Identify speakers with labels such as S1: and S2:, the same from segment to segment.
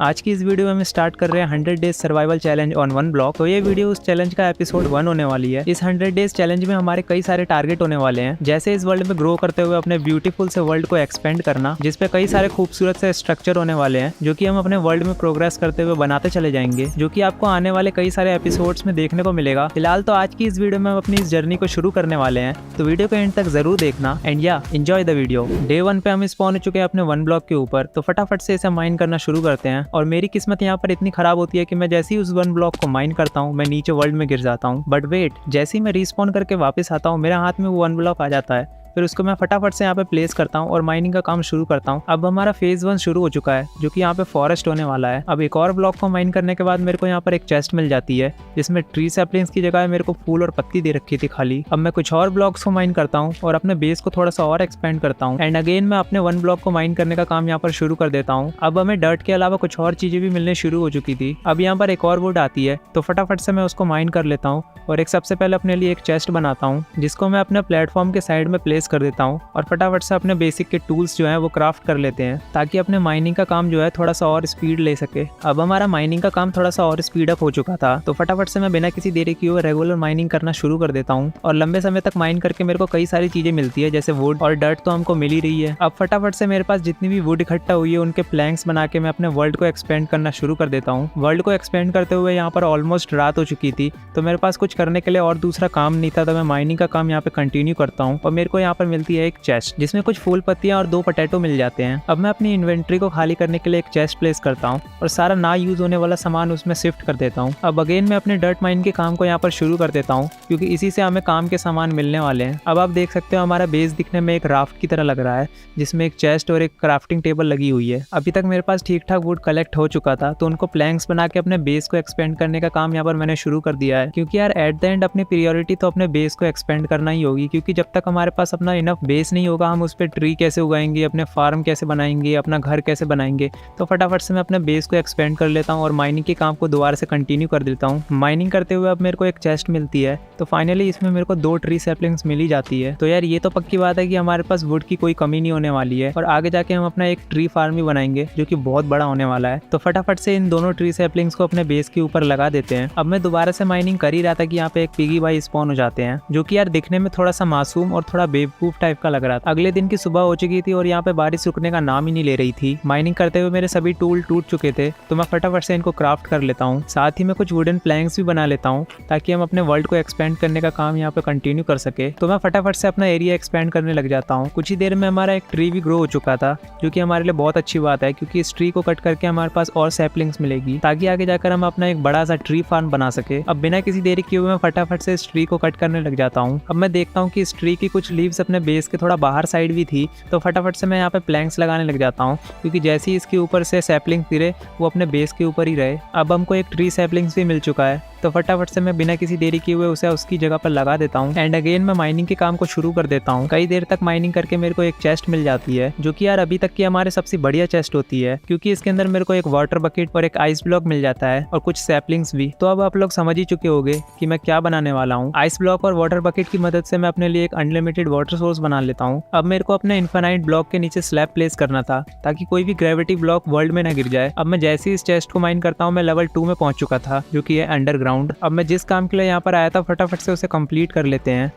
S1: आज की इस वीडियो में हम स्टार्ट कर रहे हैं 100 days survival challenge on one block. तो ये वीडियो उस चैलेंज का एपिसोड 1 होने वाली है। इस 100 डेज चैलेंज में हमारे कई सारे टारगेट होने वाले हैं, जैसे इस वर्ल्ड में ग्रो करते हुए अपने ब्यूटीफुल से वर्ल्ड को एक्सपेंड करना, जिसपे कई सारे खूबसूरत से स्ट्रक्चर होने वाले हैं जो कि हम अपने वर्ल्ड में प्रोग्रेस करते हुए बनाते चले जाएंगे, जो कि आपको आने वाले कई सारे एपिसोड्स में देखने को मिलेगा। फिलहाल तो आज की इस वीडियो में हम अपनी इस जर्नी को शुरू करने वाले हैं, तो वीडियो को एंड तक जरूर देखना एंड या एंजॉय द वीडियो। डे 1 पे हम स्पॉन हो चुके हैं अपने वन ब्लॉक के ऊपर, तो फटाफट से इसे माइन करना शुरू करते हैं। और मेरी किस्मत यहाँ पर इतनी खराब होती है कि मैं जैसे ही उस वन ब्लॉक को माइन करता हूँ मैं नीचे वर्ल्ड में गिर जाता हूँ। बट वेट, जैसे ही मैं रिस्पॉन करके वापस आता हूँ मेरे हाथ में वो वन ब्लॉक आ जाता है। फिर उसको मैं फटाफट से यहाँ पे प्लेस करता हूँ और माइनिंग का काम शुरू करता हूँ। अब हमारा फेज 1 शुरू हो चुका है, जो कि यहाँ पे फॉरेस्ट होने वाला है। अब एक और ब्लॉक को माइन करने के बाद मेरे को यहाँ पर एक चेस्ट मिल जाती है, जिसमें ट्री सैपलिंग्स की जगह मेरे को फूल और पत्ती दे रखी थी खाली। अब मैं कुछ और ब्लॉक्स को माइन करता हूँ और अपने बेस को थोड़ा सा और एक्सपेंड करता हूँ। एंड अगेन मैं अपने वन ब्लॉक को माइन करने का काम यहाँ पर शुरू कर देता हूँ। अब हमें डर्ट के अलावा कुछ और चीजें भी मिलने शुरू हो चुकी थी। अब यहाँ पर एक और वुड आती है, तो फटाफट से मैं उसको माइन कर लेता हूँ और एक सबसे पहले अपने लिए एक चेस्ट बनाता हूँ, जिसको मैं अपने प्लेटफॉर्म के साइड में प्लेस कर देता हूँ। और फटाफट से अपने बेसिक के टूल्स जो हैं वो क्राफ्ट कर लेते हैं, ताकि अपने माइनिंग का काम जो है थोड़ा सा और स्पीड ले सके। अब हमारा माइनिंग का काम थोड़ा सा और स्पीड अप हो चुका था, तो फटाफट से मैं बिना किसी देरी किए हुए रेगुलर माइनिंग करना शुरू कर देता हूँ। और लंबे समय तक माइन करके मेरे को कई सारी चीजें मिलती है, जैसे वुड और डर्ट तो हमको मिल ही रही है। अब फटाफट से मेरे पास जितनी भी वुड इकट्ठा हुई है उनके प्लैंक्स बना के मैं अपने वर्ल्ड को एक्सपेंड करना शुरू कर देता हूँ। वर्ल्ड को एक्सपेंड करते हुए यहाँ पर ऑलमोस्ट रात हो चुकी थी, तो मेरे पास कुछ करने के लिए और दूसरा काम नहीं था, तो मैं माइनिंग का काम यहाँ पे कंटिन्यू करता हूँ। और मेरे को यहाँ पर मिलती है एक चेस्ट, जिसमें कुछ फूल पत्तियां और 2 पोटैटो मिल जाते हैं। अब मैं अपनी इन्वेंट्री को खाली करने के लिए एक चेस्ट प्लेस करता हूँ और सारा ना यूज होने वाला सामान उसमें शिफ्ट कर देता हूँ। अब अगेन मैं अपने डर्ट माइन के काम को यहाँ पर शुरू कर देता हूँ, क्योंकि इसी से हमें काम के सामान मिलने वाले हैं। अब आप देख सकते हो हमारा बेस दिखने में एक राफ्ट की तरह लग रहा है, जिसमें एक चेस्ट और एक क्राफ्टिंग टेबल लगी हुई है। अभी तक मेरे पास ठीक ठाक वुड कलेक्ट हो चुका था, तो उनको प्लैंक्स बना के अपने बेस को एक्सपेंड करने का काम यहाँ पर मैंने शुरू कर दिया है। क्योंकि यार एट द एंड अपनी प्रायोरिटी तो अपने बेस को एक्सपेंड करना ही होगी, क्योंकि जब तक हमारे पास अपना इनफ बेस नहीं होगा हम उस पर ट्री कैसे उगाएंगे, अपने फार्म कैसे बनाएंगे, अपना घर कैसे बनाएंगे। तो फटाफट से मैं अपने बेस को एक्सपेंड कर लेता हूँ और माइनिंग के काम को दोबारा से कंटिन्यू कर देता हूँ। माइनिंग करते हुए अब मेरे को एक चेस्ट मिलती है, तो फाइनली इसमें मेरे को 2 ट्री सैपलिंग्स मिल ही जाती है। तो यार ये तो पक्की बात है कि हमारे पास वुड की कोई कमी नहीं होने वाली है और आगे जाके हम अपना एक ट्री फार्म भी बनाएंगे, जो कि बहुत बड़ा होने वाला है। तो फटाफट से इन दोनों ट्री सैपलिंग्स को अपने बेस के ऊपर लगा देते हैं। अब मैं दोबारा से माइनिंग कर ही रहा था कि यहाँ पे एक पिगी भाई स्पॉन हो जाते हैं, जो कि यार दिखने में थोड़ा सा मासूम और थोड़ा बेवकूफ टाइप का लग रहा था। अगले दिन की सुबह हो चुकी थी और यहाँ पे बारिश रुकने का नाम ही नहीं ले रही थी। माइनिंग करते हुए मेरे सभी टूल टूट चुके थे, तो मैं फटाफट से इनको क्राफ्ट कर लेता हूँ। साथ ही मैं कुछ वुडन प्लैंक्स भी बना लेता हूँ, ताकि हम अपने वर्ल्ड को एक्सपेंड करने का काम यहाँ पे कंटिन्यू कर सके। तो मैं फटाफट से अपना एरिया एक्सपेंड करने लग जाता हूँ। कुछ ही देर में हमारा एक ट्री भी ग्रो हो चुका था, जो कि हमारे लिए बहुत अच्छी बात है, क्योंकि इस ट्री को कट करके हमारे पास और सैपलिंग्स मिलेगी, ताकि आगे जाकर हम अपना एक बड़ा सा ट्री फार्म बना सके। अब बिना किसी देरी किए हुए मैं फटाफट से इस ट्री को कट करने लग जाता हूँ। अब मैं देखता हूँ कि इस ट्री की कुछ लीव्स अपने बेस के थोड़ा बाहर साइड भी थी, तो फटाफट से मैं यहाँ पे प्लैंक्स लगाने लग जाता हूँ, क्योंकि जैसे ही इसके ऊपर से सैपलिंग गिरे वो अपने बेस के ऊपर ही रहे। अब हमको एक ट्री सैपलिंग्स भी मिल चुका है, तो फटाफट से मैं बिना किसी देरी किए हुए उसे उसकी जगह पर लगा देता हूँ। एंड अगेन मैं माइनिंग के काम को शुरू कर देता हूँ। कई देर तक माइनिंग करके मेरे को एक चेस्ट मिल जाती है, जो कि यार अभी तक की हमारे सबसे बढ़िया चेस्ट होती है, क्योंकि इसके अंदर मेरे को एक वाटर बकेट और एक आइस ब्लॉक मिल जाता है और कुछ सैपलिंग्स भी। तो अब आप लोग समझ ही चुके होंगे कि मैं क्या बनाने वाला हूँ। आइस ब्लॉक और वाटर बकेट की मदद से मैं अपने लिए एक अनलिमिटेड वाटर सोर्स बना लेता हूँ। अब मेरे को अपने इन्फिनाइट ब्लॉक के नीचे स्लैब प्लेस करना था, ताकि कोई भी ग्रेविटी ब्लॉक वर्ल्ड में ना गिर जाए। अब मैं जैसे ही इस चेस्ट को माइन करता हूँ मैं लेवल 2 में पहुंच चुका था, जो कि है अंडरग्राउंड। अब मैं जिस काम के लिए यहाँ पर आया था फटाफट से उसे कंप्लीट कर लेते हैं।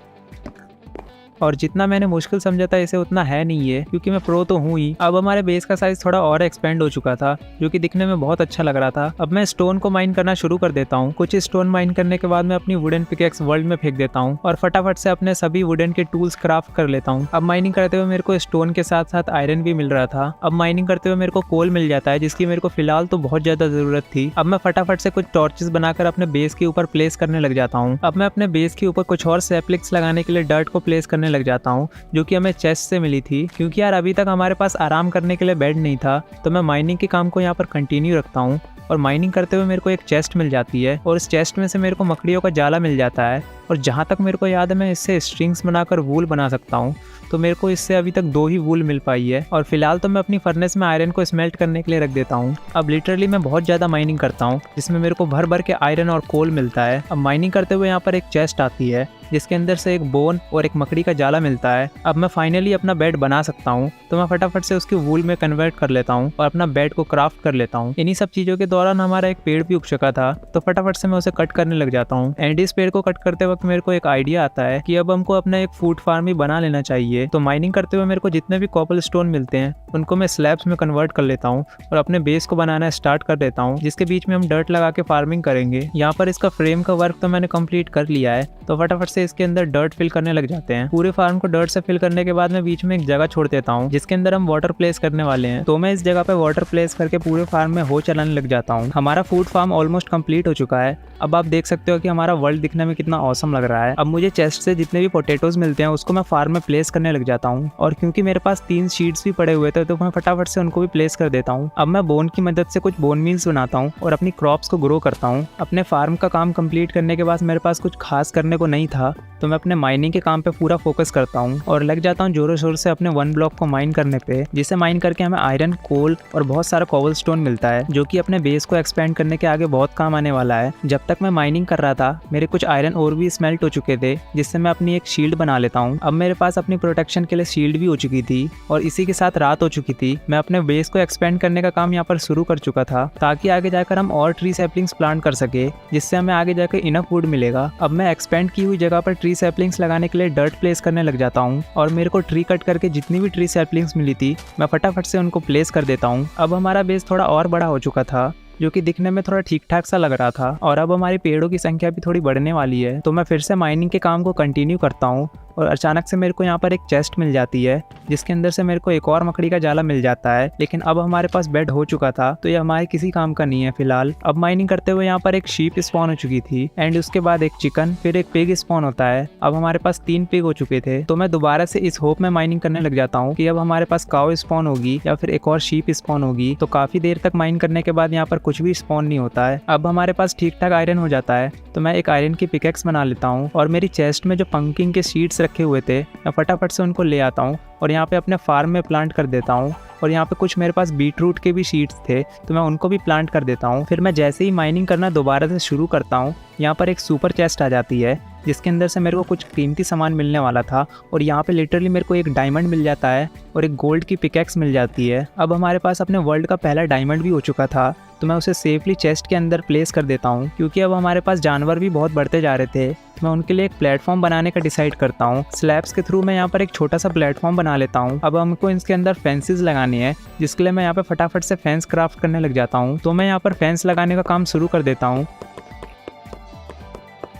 S1: और जितना मैंने मुश्किल समझा था इसे उतना है नहीं है, क्योंकि मैं प्रो तो हूँ ही। अब हमारे बेस का साइज थोड़ा और एक्सपेंड हो चुका था, जो कि दिखने में बहुत अच्छा लग रहा था। अब मैं स्टोन को माइन करना शुरू कर देता हूँ। कुछ स्टोन माइन करने के बाद मैं अपनी वुडन पिकेक्स वर्ल्ड में फेंक देता हूँ और फटाफट से अपने सभी वुडन के टूल्स क्राफ्ट कर लेता हूँ। अब माइनिंग करते हुए मेरे को स्टोन के साथ साथ आयरन भी मिल रहा था। अब माइनिंग करते हुए मेरे को कोल मिल जाता है, जिसकी मेरे को फिलहाल तो बहुत ज्यादा जरूरत थी। अब मैं फटाफट से कुछ टॉर्चेस बनाकर अपने बेस के ऊपर प्लेस करने लग जाता हूँ। अब मैं अपने बेस के ऊपर कुछ और सैपलिंग्स लगाने के लिए डर्ट को प्लेस करने लग जाता हूँ, जो कि हमें चेस्ट से मिली थी। क्योंकि यार अभी तक हमारे पास आराम करने के लिए बेड नहीं था, तो मैं माइनिंग के काम को यहाँ पर कंटिन्यू रखता हूँ। और माइनिंग करते हुए मेरे को एक चेस्ट मिल जाती है और इस चेस्ट में से मेरे को मकड़ियों का जाला मिल जाता है। और जहाँ तक मेरे को याद है मैं इससे स्ट्रिंग्स बनाकर वूल बना सकता हूँ। तो मेरे को इससे अभी तक 2 ही वूल मिल पाई है। और फिलहाल तो मैं अपनी फर्नेस में आयरन को स्मेल्ट करने के लिए रख देता हूँ। अब लिटरली मैं बहुत ज़्यादा माइनिंग करता हूँ, जिसमें मेरे को भर भर के आयरन और कोल मिलता है। अब माइनिंग करते हुए यहाँ पर एक चेस्ट आती है, जिसके अंदर से एक बोन और एक मकड़ी का जाला मिलता है। अब मैं फाइनली अपना बेड बना सकता हूँ, तो मैं फटाफट से उसकी वूल में कन्वर्ट कर लेता हूँ और अपना बेड को क्राफ्ट कर लेता हूँ। इन्हीं सब चीज़ों के दौरान हमारा एक पेड़ भी उग चुका था, तो फटाफट से मैं उसे कट करने लग जाता हूँ। एंड इस पेड़ को कट करते वक्त मेरे को एक आइडिया आता है कि अब हमको अपना एक फूड फार्म ही बना लेना चाहिए। तो माइनिंग करते हुए मेरे को जितने भी कॉबल स्टोन मिलते हैं उनको मैं स्लैब्स में कन्वर्ट कर लेता हूँ और अपने बेस को बनाना स्टार्ट कर देता हूँ, जिसके बीच में हम डर्ट लगा के फार्मिंग करेंगे। यहाँ पर इसका फ्रेम का वर्क तो मैंने कंप्लीट कर लिया है, तो फटाफट से इसके अंदर डर्ट फिल करने लग जाते हैं। पूरे फार्म को डर्ट से फिल करने के बाद मैं बीच में एक जगह छोड़ देता हूँ जिसके अंदर हम वाटर प्लेस करने वाले हैं। तो मैं इस जगह पे वाटर प्लेस करके पूरे फार्म में हो चलाने लग जाता हूँ। हमारा फूड फार्म ऑलमोस्ट कंप्लीट हो चुका है। अब आप देख सकते हो कि हमारा वर्ल्ड दिखने में कितना ऑसम लग रहा है। अब मुझे चेस्ट से जितने भी पोटैटोज मिलते हैं उसको मैं फार्म में प्लेस करने लग जाता हूँ, और क्योंकि मेरे पास 3 शीट्स भी पड़े हुए थे तो मैं फटाफट से उनको भी प्लेस कर देता हूँ। अब मैं बोन की मदद से कुछ बोन मील्स बनाता हूँ और अपनी क्रॉप्स को ग्रो करता हूँ। अपने फार्म का काम कंप्लीट करने के बाद मेरे पास कुछ खास करने को नहीं था, तो मैं अपने माइनिंग के काम पे पूरा फोकस करता हूँ और लग जाता हूँ जोरों शोर से अपने 1 ब्लॉक को माइन करने पे, जिसे माइन करके हमें आयरन, कोल और बहुत सारा कॉबल स्टोन मिलता है, जो कि अपने बेस को एक्सपेंड करने के आगे बहुत काम आने वाला है। जब तक मैं माइनिंग कर रहा था मेरे कुछ आयरन और भी स्मेल्ट हो चुके थे, जिससे मैं अपनी एक शील्ड बना लेता हूँ। अब मेरे पास अपनी प्रोटेक्शन के लिए शील्ड भी हो चुकी थी और इसी के साथ रात हो चुकी थी। मैं अपने बेस को एक्सपेंड करने का काम यहाँ पर शुरू कर चुका था, ताकि आगे जाकर हम और ट्री सैपलिंग्स प्लांट कर सके, जिससे हमें आगे जाकर इनफ वुड मिलेगा। अब मैं एक्सपेंड की हुई जगह पर ट्री सैपलिंग्स लगाने के लिए डर्ट प्लेस करने लग जाता हूँ और मेरे को ट्री कट करके जितनी भी ट्री सैपलिंग्स मिली थी मैं फटाफट से उनको प्लेस कर देता हूँ। अब हमारा बेस थोड़ा और बड़ा हो चुका था, जो कि दिखने में थोड़ा ठीक ठाक सा लग रहा था, और अब हमारे पेड़ों की संख्या भी थोड़ी बढ़ने वाली है। तो मैं फिर से माइनिंग के काम को कंटिन्यू करता हूँ और अचानक से मेरे को यहाँ पर एक चेस्ट मिल जाती है, जिसके अंदर से मेरे को एक और मकड़ी का जाला मिल जाता है। लेकिन अब हमारे पास बेड हो चुका था, तो ये हमारे किसी काम का नहीं है फिलहाल। अब माइनिंग करते हुए यहाँ पर एक शीप स्पॉन हो चुकी थी, एंड उसके बाद एक चिकन, फिर एक पिग स्पॉन होता है। अब हमारे पास 3 पिग हो चुके थे, तो मैं दोबारा से इस होप में माइनिंग करने लग जाता हूँ कि अब हमारे पास काऊ स्पॉन होगी या फिर एक और शीप स्पॉन होगी। तो काफी देर तक माइन करने के बाद यहाँ पर कुछ भी स्पॉन नहीं होता है। अब हमारे पास ठीक ठाक आयरन हो जाता है, तो मैं एक आयरन की पिकेक्स बना लेता हूँ और मेरी चेस्ट में जो पंकिन के सीड्स रखे हुए थे मैं फटाफट से उनको ले आता हूँ और यहाँ पे अपने फार्म में प्लांट कर देता हूँ। और यहाँ पे कुछ मेरे पास बीटरूट के भी सीड्स थे, तो मैं उनको भी प्लांट कर देता हूँ। फिर मैं जैसे ही माइनिंग करना दोबारा से शुरू करता हूँ, यहाँ पर एक सुपर चेस्ट आ जाती है, जिसके अंदर से मेरे को कुछ कीमती सामान मिलने वाला था, और यहाँ पे लिटरली मेरे को एक डायमंड मिल जाता है और एक गोल्ड की पिकेक्स मिल जाती है। अब हमारे पास अपने वर्ल्ड का पहला डायमंड भी हो चुका था, तो मैं उसे सेफली चेस्ट के अंदर प्लेस कर देता हूँ। क्योंकि अब हमारे पास जानवर भी बहुत बढ़ते जा रहे थे, तो मैं उनके लिए एक प्लेटफॉर्म बनाने का डिसाइड करता हूँ। स्लैब्स के थ्रू मैं यहाँ पर एक छोटा सा प्लेटफॉर्म बना लेता हूँ। अब हमको इसके अंदर फेंसेस लगानी है, जिसके लिए मैं यहाँ पे फटाफट से फेंस क्राफ्ट करने लग जाता हूँ। तो मैं यहाँ पर फेंस लगाने का काम शुरू कर देता हूँ,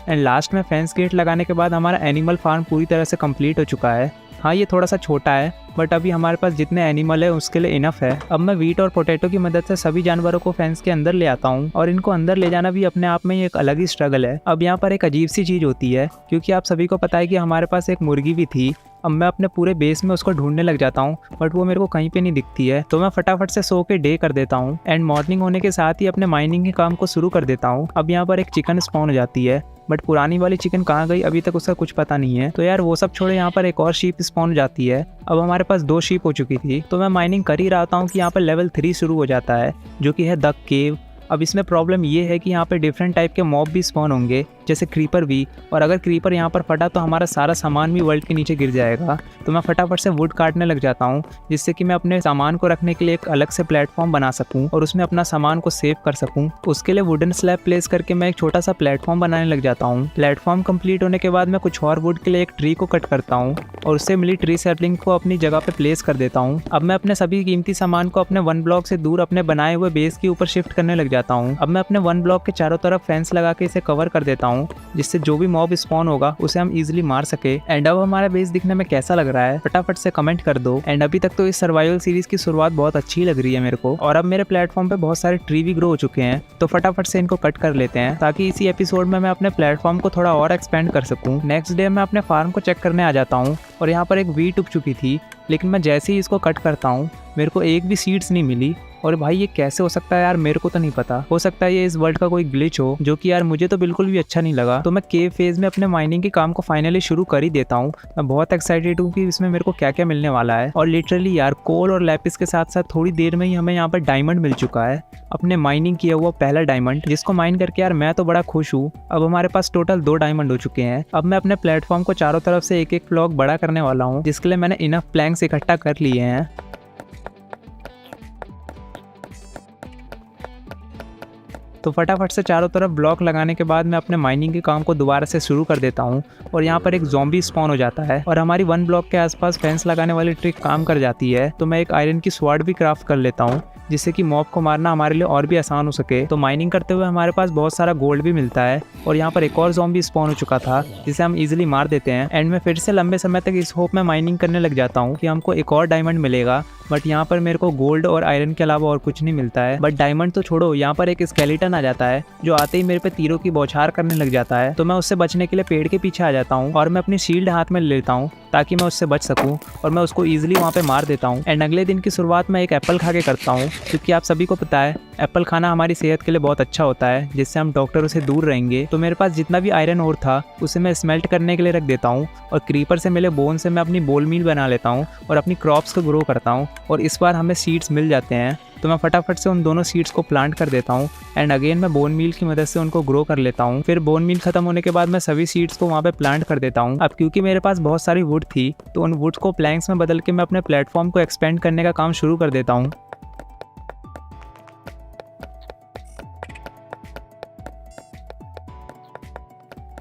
S1: एंड लास्ट में फेंस गेट लगाने के बाद हमारा एनिमल फार्म पूरी तरह से कंप्लीट हो चुका है। हाँ, ये थोड़ा सा छोटा है, बट अभी हमारे पास जितने एनिमल है उसके लिए इनफ है। अब मैं वीट और पोटैटो की मदद से सभी जानवरों को फेंस के अंदर ले आता हूँ, और इनको अंदर ले जाना भी अपने आप में एक अलग ही स्ट्रगल है। अब यहाँ पर एक अजीब सी चीज़ होती है, क्योंकि आप सभी को पता है कि हमारे पास एक मुर्गी भी थी। अब मैं अपने पूरे बेस में उसको ढूंढने लग जाता हूँ, बट वो मेरे को कहीं पे नहीं दिखती है। तो मैं फटाफट से सो के डे कर देता हूँ, एंड मॉर्निंग होने के साथ ही अपने माइनिंग के काम को शुरू कर देता हूँ। अब यहाँ पर एक चिकन स्पॉन हो जाती है, बट पुरानी वाली चिकन कहाँ गई अभी तक उसका कुछ पता नहीं है। तो यार वो सब छोड़े, यहाँ पर एक और शीप स्पॉन हो जाती है। अब हमारे पास 2 शीप हो चुकी थी, तो मैं माइनिंग कर ही रहा था कि यहाँ पर लेवल 3 शुरू हो जाता है, जो कि है द केव। अब इसमें प्रॉब्लम ये है कि यहाँ पे डिफरेंट टाइप के मॉब भी स्पॉन होंगे, जैसे क्रीपर भी, और अगर क्रीपर यहाँ पर फटा तो हमारा सारा सामान भी वर्ल्ड के नीचे गिर जाएगा। तो मैं फटाफट से वुड काटने लग जाता हूँ, जिससे कि मैं अपने सामान को रखने के लिए एक अलग से प्लेटफॉर्म बना सकूँ और उसमें अपना सामान को सेव कर सकूँ। उसके लिए वुडन स्लैब प्लेस करके मैं एक छोटा सा प्लेटफॉर्म बनाने लग जाता हूँ। प्लेटफॉर्म कंप्लीट होने के बाद मैं कुछ और वुड के लिए एक ट्री को कट करता हूँ और उससे मिली ट्री सैपलिंग को अपनी जगह पे प्लेस कर देता हूँ। अब मैं अपने सभी कीमती सामान को अपने 1 ब्लॉक से दूर अपने बनाए हुए बेस के ऊपर शिफ्ट करने लग जाता हूँ। अब मैं अपने 1 ब्लॉक के चारों तरफ फेंस लगा के इसे कवर कर देता हूँ, जिससे जो भी मॉब स्पॉन होगा उसे हम इजीली मार सके। एंड अब हमारा बेस दिखने में कैसा लग रहा है फटाफट से कमेंट कर दो। एंड अभी तक तो इस सर्वाइवल सीरीज की शुरुआत बहुत अच्छी लग रही है मेरे को, और अब मेरे प्लेटफॉर्म पे बहुत सारे ट्री भी ग्रो हो चुके हैं, तो फटाफट से इनको कट कर लेते हैं, ताकि इसी एपिसोड में मैं अपने प्लेटफॉर्म को थोड़ा और एक्सपेंड कर सकूं। नेक्स्ट डे मैं अपने फार्म को चेक करने आ जाता हूँ, और यहाँ पर एक वीट उग चुकी थी, लेकिन मैं जैसे ही इसको कट करता हूँ मेरे को एक भी सीड्स नहीं मिली। और भाई ये कैसे हो सकता है यार, मेरे को तो नहीं पता। हो सकता है ये इस वर्ल्ड का कोई ग्लिच हो, जो कि यार मुझे तो बिल्कुल भी अच्छा नहीं लगा। तो मैं केव फेज में अपने माइनिंग के काम को फाइनली शुरू कर ही देता हूँ। मैं बहुत एक्साइटेड हूँ कि इसमें मेरे को क्या क्या मिलने वाला है। और लिटरली यार कोल और लैपिस के साथ साथ थोड़ी देर में ही हमें यहाँ पर डायमंड मिल चुका है, अपने माइनिंग किया हुआ पहला डायमंड, जिसको माइन करके यार मैं तो बड़ा खुश हूँ। अब हमारे पास टोटल 2 डायमंड हो चुके हैं। अब मैं अपने प्लेटफॉर्म को चारों तरफ से एक एक ब्लॉक बड़ा करने वाला हूँ, जिसके लिए मैंने इनफ प्लैंक्स इकट्ठा कर लिए हैं। तो फटाफट से चारों तरफ ब्लॉक लगाने के बाद मैं अपने माइनिंग के काम को दोबारा से शुरू कर देता हूँ। और यहाँ पर एक ज़ॉम्बी स्पॉन हो जाता है और हमारी 1 ब्लॉक के आसपास फेंस लगाने वाली ट्रिक काम कर जाती है। तो मैं एक आयरन की स्वॉर्ड भी क्राफ्ट कर लेता हूँ, जिससे कि मॉब को मारना हमारे लिए और भी आसान हो सके। तो माइनिंग करते हुए हमारे पास बहुत सारा गोल्ड भी मिलता है। और यहाँ पर एक और ज़ॉम्बी स्पॉन हो चुका था, जिसे हम इजीली मार देते हैं। एंड में फिर से लंबे समय तक इस होप में माइनिंग करने लग जाता हूँ कि हमको एक और डायमंड मिलेगा। बट यहाँ पर मेरे को गोल्ड और आयरन के अलावा और कुछ नहीं मिलता है। बट डायमंड तो छोड़ो, यहाँ पर एक स्केलेटन आ जाता है जो आते ही मेरे पे तीरों की बौछार करने लग जाता है। तो मैं उससे बचने के लिए पेड़ के पीछे आ जाता हूँ और मैं अपनी शील्ड हाथ में लेता हूँ ताकि मैं उससे बच सकूँ। और मैं उसको ईजिली वहाँ पे मार देता हूँ। एंड अगले दिन की शुरुआत मैं एक एप्पल खा के करता हूँ, क्योंकि आप सभी को पता है एप्पल खाना हमारी सेहत के लिए बहुत अच्छा होता है, जिससे हम डॉक्टरों से दूर रहेंगे। तो मेरे पास जितना भी आयरन ओर था उसे मैं स्मेल्ट करने के लिए रख देता हूँ। और क्रीपर से मिले बोन से मैं अपनी बोल मील बना लेता हूँ और अपनी क्रॉप्स को ग्रो करता हूँ। और इस बार हमें सीड्स मिल जाते हैं, तो मैं फटाफट से उन दोनों सीड्स को प्लांट कर देता हूँ। एंड अगेन मैं बोन मील की मदद से उनको ग्रो कर लेता हूँ। फिर बोन मील खत्म होने के बाद मैं सभी सीड्स को वहाँ पे प्लांट कर देता हूँ। अब क्योंकि मेरे पास बहुत सारी वुड थी, तो उन वुड्स को प्लैंक्स में बदल के मैं अपने प्लेटफॉर्म को एक्सपेंड करने का काम शुरू कर देता हूँ।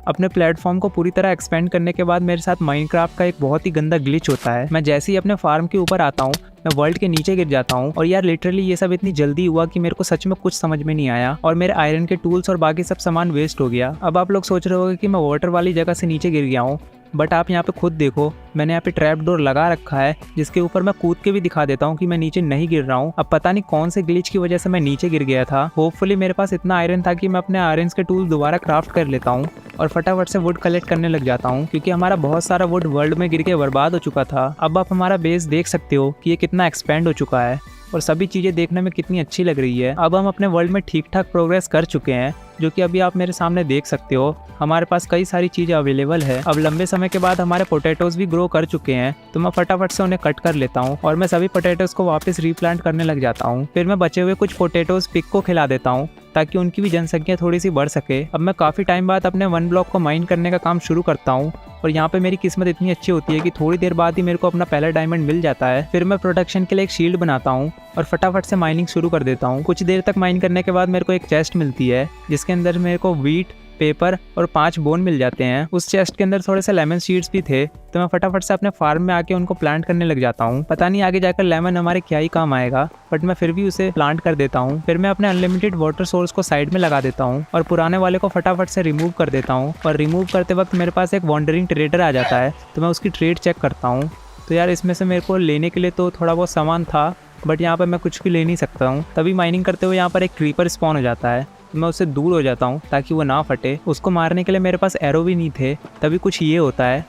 S1: अपने प्लेटफॉर्म को पूरी तरह एक्सपेंड करने के बाद मेरे साथ माइनक्राफ्ट का एक बहुत ही गंदा ग्लिच होता है। मैं जैसे ही अपने फार्म के ऊपर आता हूँ, मैं वर्ल्ड के नीचे गिर जाता हूँ। और यार लिटरली ये सब इतनी जल्दी हुआ कि मेरे को सच में कुछ समझ में नहीं आया और मेरे आयरन के टूल्स और बाकी सब सामान वेस्ट हो गया। अब आप लोग सोच रहे होंगे कि मैं वाटर वाली जगह से नीचे गिर गया हूँ, बट आप यहाँ पे खुद देखो, मैंने यहाँ पे ट्रैप डोर लगा रखा है, जिसके ऊपर मैं कूद के भी दिखा देता हूँ कि मैं नीचे नहीं गिर रहा हूँ। अब पता नहीं कौन से ग्लिच की वजह से मैं नीचे गिर गया था। होपफुली मेरे पास इतना आयरन था कि मैं अपने आयरन के टूल दोबारा क्राफ्ट कर लेता हूँ और फटाफट से वुड कलेक्ट करने लग जाता हूँ, क्योंकि हमारा बहुत सारा वुड वर्ल्ड में गिर के बर्बाद हो चुका था। अब आप हमारा बेस देख सकते हो कि ये कितना एक्सपेंड हो चुका है और सभी चीज़ें देखने में कितनी अच्छी लग रही है। अब हम अपने वर्ल्ड में ठीक ठाक प्रोग्रेस कर चुके हैं, जो कि अभी आप मेरे सामने देख सकते हो। हमारे पास कई सारी चीज़ें अवेलेबल है। अब लंबे समय के बाद हमारे पोटैटोज भी ग्रो कर चुके हैं, तो मैं फटाफट से उन्हें कट कर लेता हूँ और मैं सभी पोटैटोज को वापस रीप्लांट करने लग जाता हूँ। फिर मैं बचे हुए कुछ पोटैटोज पिग को खिला देता हूँ ताकि उनकी भी जनसंख्या थोड़ी सी बढ़ सके। अब मैं काफ़ी टाइम बाद अपने 1 ब्लॉक को माइन करने का काम शुरू करता हूँ और यहाँ पे मेरी किस्मत इतनी अच्छी होती है कि थोड़ी देर बाद ही मेरे को अपना पहला डायमंड मिल जाता है। फिर मैं प्रोटेक्शन के लिए एक शील्ड बनाता हूँ और फटाफट से माइनिंग शुरू कर देता हूँ। कुछ देर तक माइन करने के बाद मेरे को एक चेस्ट मिलती है, जिसके अंदर मेरे को वीट, पेपर और 5 बोन मिल जाते हैं। उस चेस्ट के अंदर थोड़े से लेमन सीड्स भी थे, तो मैं फटाफट से अपने फार्म में आके उनको प्लांट करने लग जाता हूँ। पता नहीं आगे जाकर लेमन हमारे क्या ही काम आएगा, बट मैं फिर भी उसे प्लांट कर देता हूँ। फिर मैं अपने अनलिमिटेड वाटर सोर्स को साइड में लगा देता हूँ और पुराने वाले को फटाफट से रिमूव कर देता हूँ। और रिमूव करते वक्त मेरे पास एक वॉन्डरिंग ट्रेडर आ जाता है, तो मैं उसकी ट्रेड चेक करता हूँ। तो यार इसमें से मेरे को लेने के लिए तो थोड़ा बहुत सामान था, बट यहाँ पर मैं कुछ भी ले नहीं सकता हूँ। तभी माइनिंग करते हुए यहाँ पर एक क्रीपर स्पॉन हो जाता है, मैं उससे दूर हो जाता हूँ ताकि वो ना फटे। उसको मारने के लिए मेरे पास एरो भी नहीं थे। तभी कुछ ये होता है।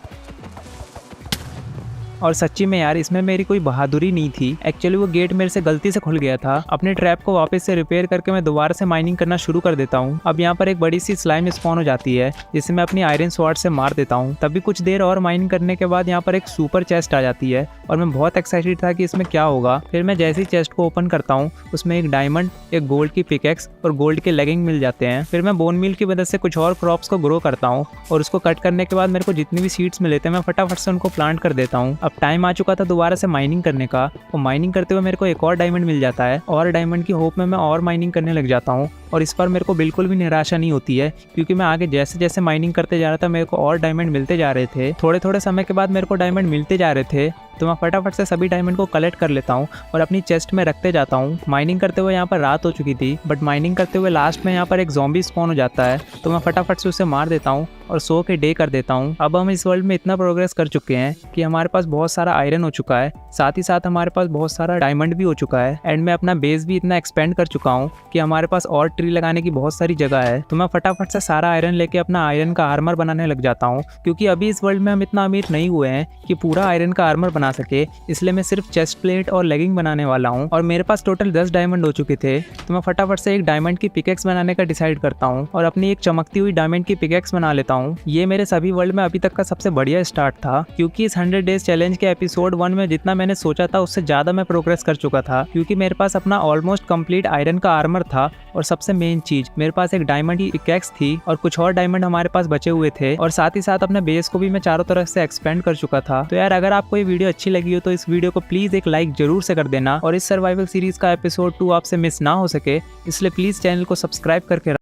S1: और सच्ची में यार इसमें मेरी कोई बहादुरी नहीं थी। एक्चुअली वो गेट मेरे से गलती से खुल गया था। अपने ट्रैप को वापस से रिपेयर करके मैं दोबारा से माइनिंग करना शुरू कर देता हूँ। अब यहाँ पर एक बड़ी सी स्लाइम स्पॉन हो जाती है, जिसे मैं अपनी आयरन स्वॉर्ड से मार देता हूँ। तभी कुछ देर और माइनिंग करने के बाद यहाँ पर एक सुपर चेस्ट आ जाती है और मैं बहुत एक्साइटेड था कि इसमें क्या होगा। फिर मैं जैसे ही चेस्ट को ओपन करता हूँ, उसमें एक डायमंड, एक गोल्ड की पिकेक्स और गोल्ड के लेगिंग मिल जाते हैं। फिर मैं बोन मील की मदद से कुछ और क्रॉप्स को ग्रो करता हूँ और उसको कट करने के बाद मेरे को जितनी भी सीड्स मिले थे मैं फटाफट से उनको प्लांट कर देता हूँ। अब टाइम आ चुका था दोबारा से माइनिंग करने का। और माइनिंग करते हुए मेरे को एक और डायमंड मिल जाता है और डायमंड की होप में मैं और माइनिंग करने लग जाता हूँ। और इस पर मेरे को बिल्कुल भी निराशा नहीं होती है, क्योंकि मैं आगे जैसे जैसे माइनिंग करते जा रहा था मेरे को और डायमंड मिलते जा रहे थे। थोड़े थोड़े समय के बाद मेरे को डायमंड मिलते जा रहे थे, तो मैं फटाफट से सभी डायमंड को कलेक्ट कर लेता हूँ और अपनी चेस्ट में रखते जाता हूँ। माइनिंग करते हुए यहाँ पर रात हो चुकी थी, बट माइनिंग करते हुए लास्ट में यहाँ पर एक ज़ॉम्बी स्पॉन हो जाता है, तो मैं फटाफट से उसे मार देता हूँ और सो के डे कर देता हूँ। अब हम इस वर्ल्ड में इतना प्रोग्रेस कर चुके हैं कि हमारे पास बहुत सारा आयरन हो चुका है, साथ ही साथ हमारे पास बहुत सारा डायमंड भी हो चुका है। एंड मैं अपना बेस भी इतना एक्सपेंड कर चुका हूँ कि हमारे पास और ट्री लगाने की बहुत सारी जगह है, तो मैं फटाफट से सारा आयरन लेके अपना आयरन का आर्मर बनाने लग जाता हूँ। क्योंकि अभी इस वर्ल्ड में हम इतना अमीर नहीं हुए हैं कि पूरा आयरन का आर्मर बना सके, इसलिए मैं सिर्फ चेस्ट प्लेट और लेगिंग बनाने वाला हूँ। और मेरे पास टोटल 10 डायमंड हो चुके थे, तो मैं फटाफट से एक डायमंड की पिकेक्स बनाने का डिसाइड करता हूँ और अपनी एक चमकती हुई डायमंड की पिकेक्स बना लेता हूँ। ये मेरे सभी वर्ल्ड में अभी तक का सबसे बढ़िया स्टार्ट था, क्योंकि इस 100 डेज चैलेंज के एपिसोड 1 में जितना मैंने सोचा था उससे ज़्यादा मैं प्रोग्रेस कर चुका था। क्योंकि मेरे पास अपना ऑलमोस्ट कंप्लीट आयरन का आर्मर था, और सबसे मेन चीज मेरे पास एक डायमंड की पिकेक्स थी और कुछ और डायमंड हमारे पास बचे हुए थे, और साथ ही साथ अपने बेस को भी मैं चारों तरफ से एक्सपेंड कर चुका था। तो यार अगर आपको ये वीडियो अच्छी लगी हो तो इस वीडियो को प्लीज एक लाइक जरूर से कर देना, और इस सर्वाइवल सीरीज का एपिसोड 2 आपसे मिस ना हो सके, इसलिए प्लीज चैनल को सब्सक्राइब करके